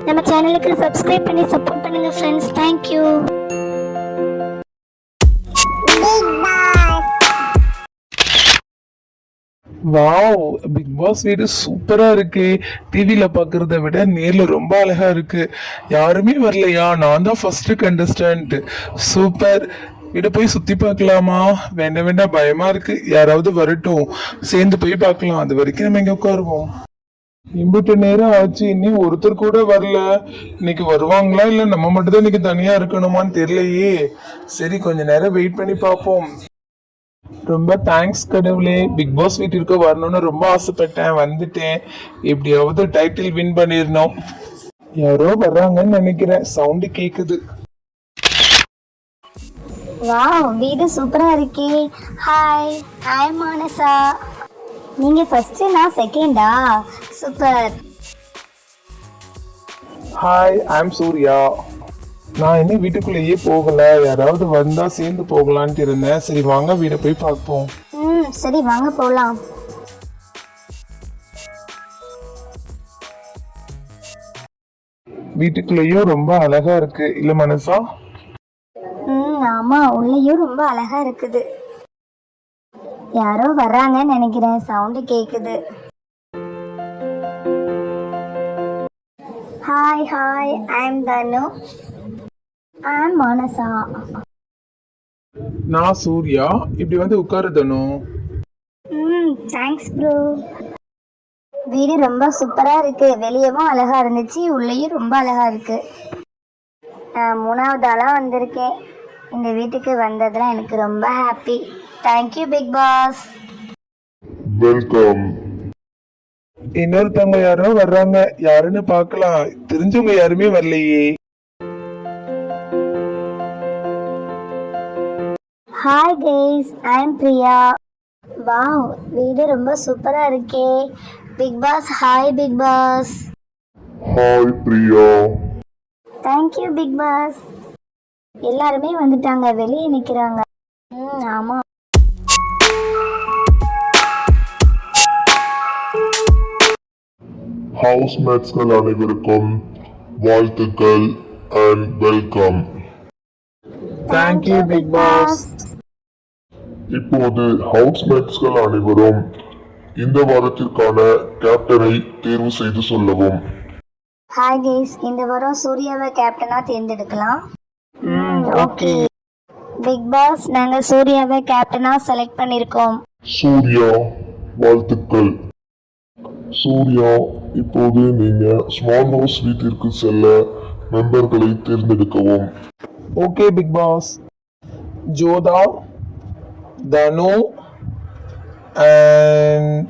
நம்ம சேனலுக்கு சப்ஸ்கிரைப் பண்ணி சப்போர்ட் பண்ணுங்க friends. Thank you. Wow, big boss வீடு சூப்பரா இருக்கு. டிவில பாக்குறத விட நேர்ல ரொம்ப அழகா இருக்கு. யாருமே வரலையா? நான் தான் ஃபர்ஸ்ட் கண்டஸ்டன்ட். சூப்பர். வீட போய் சுத்தி பார்க்கலாமா? வேண்டாம் வேண்டாம், பயமா இருக்கு. யாராவது வரட்டும், சேர்ந்து போய் பார்க்கலாம். அது வரைக்கும் நம்ம இங்க உட்காருவோம். இம்பிட்டு நேரம் ஆச்சு, இன்னும் ஒருத்தர் கூட வரல. இன்னைக்கு வருவாங்களா இல்ல நம்ம மட்டும் தான் இன்னைக்கு தனியா இருக்கணுமான்னு தெரியலையே. சரி, கொஞ்ச நேரம் வெயிட் பண்ணி பார்ப்போம். ரொம்ப தேங்க்ஸ் கடவுளே. பிக் பாஸ் வீட்டிற்கு வரணும்னு ரொம்ப ஆசைப்பட்டேன், வந்துட்டேன். எப்படியாவது டைட்டில் வின் பண்ணிடணும். யாரோ வர்றாங்கன்னு நினைக்கிறேன், சவுண்டு கேக்குது. வாவ், வீடு சூப்பரா இருக்கே. Hi, hi Manasa. நீங்க ஃபர்ஸ்ட், நான் செகண்டா? சூப்பர். Hi, I'm Surya. நான் இன்னும் வீட்டுக்குள்ளேயே போகல, யாராவது வந்தா சேர்ந்து போகலான்ட்டு இருந்தேன். சரி வாங்க வீட போய் பார்ப்போம். சரி வாங்க போலாம். வீட்டுக்குள்ளேயும் ரொம்ப அழகா இருக்கு இல்ல மனசா? ஆமா, உள்ளேயும் ரொம்ப அழகா இருக்குது. யாரோ வர்றாங்கன்னு நினைக்கிறேன், சவுண்டு கேக்குது. Hi hi, I'm Thanu. I'm Manasa. நான் சூர்யா. இப்படி வந்து உட்காருதனு. Thanks bro. வீடு ரொம்ப சூப்பரா இருக்கு. வெளியவும் அழகா இருந்துச்சு, உள்ளேயும் ரொம்ப அழகா இருக்கு. நான் 3வது ஆளா வந்திருக்கேன். இந்த வீட்டுக்கு வந்ததுல எனக்கு ரொம்ப happy. Thank you big boss. Welcome. இன்னொருத்தவங்க யாரோ வர்றாங்க, யாருன்னு பார்க்கலாம். தெரிஞ்சவங்க யாருமே வரலையே. Hi guys, I'm Priya. Wow, வீடு ரொம்ப சூப்பரா இருக்கே. Big boss hi. Big boss hi Priya. Thank you big boss. எல்லாருமே வந்துட்டாங்க, வெளியே நிக்கிறாங்க. ஆமா. ஹவுஸ்மேட்ஸ்கள் அனைவருக்கும் வாழ்த்துக்கள் and welcome. Thank you big boss. இப்போது ஹவுஸ்மேட்ஸ்கள் அனைவரும் இந்த வாரத்திற்கான கேப்டனை தேர்வு செய்து சொல்லவும். ஹாய் கைஸ், இந்த வாரம் சூர்யாவை கேப்டனா தேர்ந்தெடுக்கலாம். ஓகே பிக் பாஸ், நாங்க சூர்யாவை கேப்டனா செலக்ட் பண்ணிருக்கோம். சூர்யா, வாழ்த்துக்கள். சூர்யா, இப்போது நீங்க ஸ்மால் ஹவுஸ் வீட்டிற்கு செல்ல மெம்பர்களை தேர்ந்தெடுக்கவும். Okay big pass. Jodha, Thanu and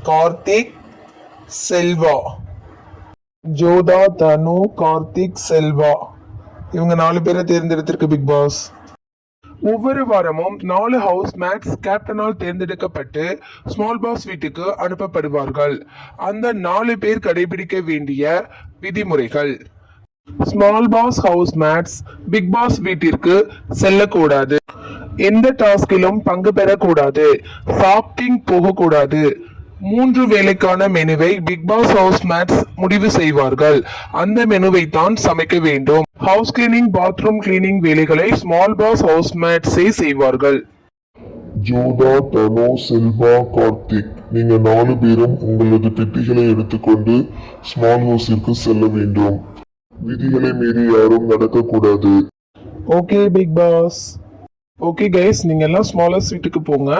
Karthik, Selva. Jodha, தனு, கார்த்திக், செல்வா, இவங்க 4 பேரை தேர்ந்தெடுத்திருக்கு பிக் பாஸ். ஒவ்வொரு வாரமும் 4 ஹவுஸ் மேட்ஸ் கேப்டனால் தேர்ந்தெடுக்கப்பட்டு ஸ்மால் பாஸ் வீட்டுக்கு அனுப்பப்படுவார்கள். அந்த 4 பேர் கடைபிடிக்க வேண்டிய விதிமுறைகள். Small boss house mates big boss வீட்டிற்கு செல்லக்கூடாது. எந்த டாஸ்கிலும் பங்கு பெறக்கூடாது. ஷாப்பிங் போகக்கூடாது. 3 வேளைக்கான மெனுவை பிக் பாஸ் ஹவுஸ் மேட்ஸ் முடிவு செய்வார்கள். அந்த மெனுவை தான் சமைக்க வேண்டும். ஹவுஸ் கிளீனிங், பாத்ரூம் கிளீனிங் வேலைகளை ஸ்மால் பாஸ் ஹவுஸ் மேட்ஸே செய்வார்கள். ஜோதா, தனு, செல்வா, கார்த்திக், நீங்க 4 பேரும் உங்களது பெட்டிகளை எடுத்துக்கொண்டு ஸ்மால் ஹவுஸிற்கு செல்ல வேண்டும். விதிகளை மீறி யாரும் நடக்கக்கூடாது. Okay big boss. Okay guys, நீங்க எல்லாம் ஸ்மாலர் வீட்டுக்கு போங்க.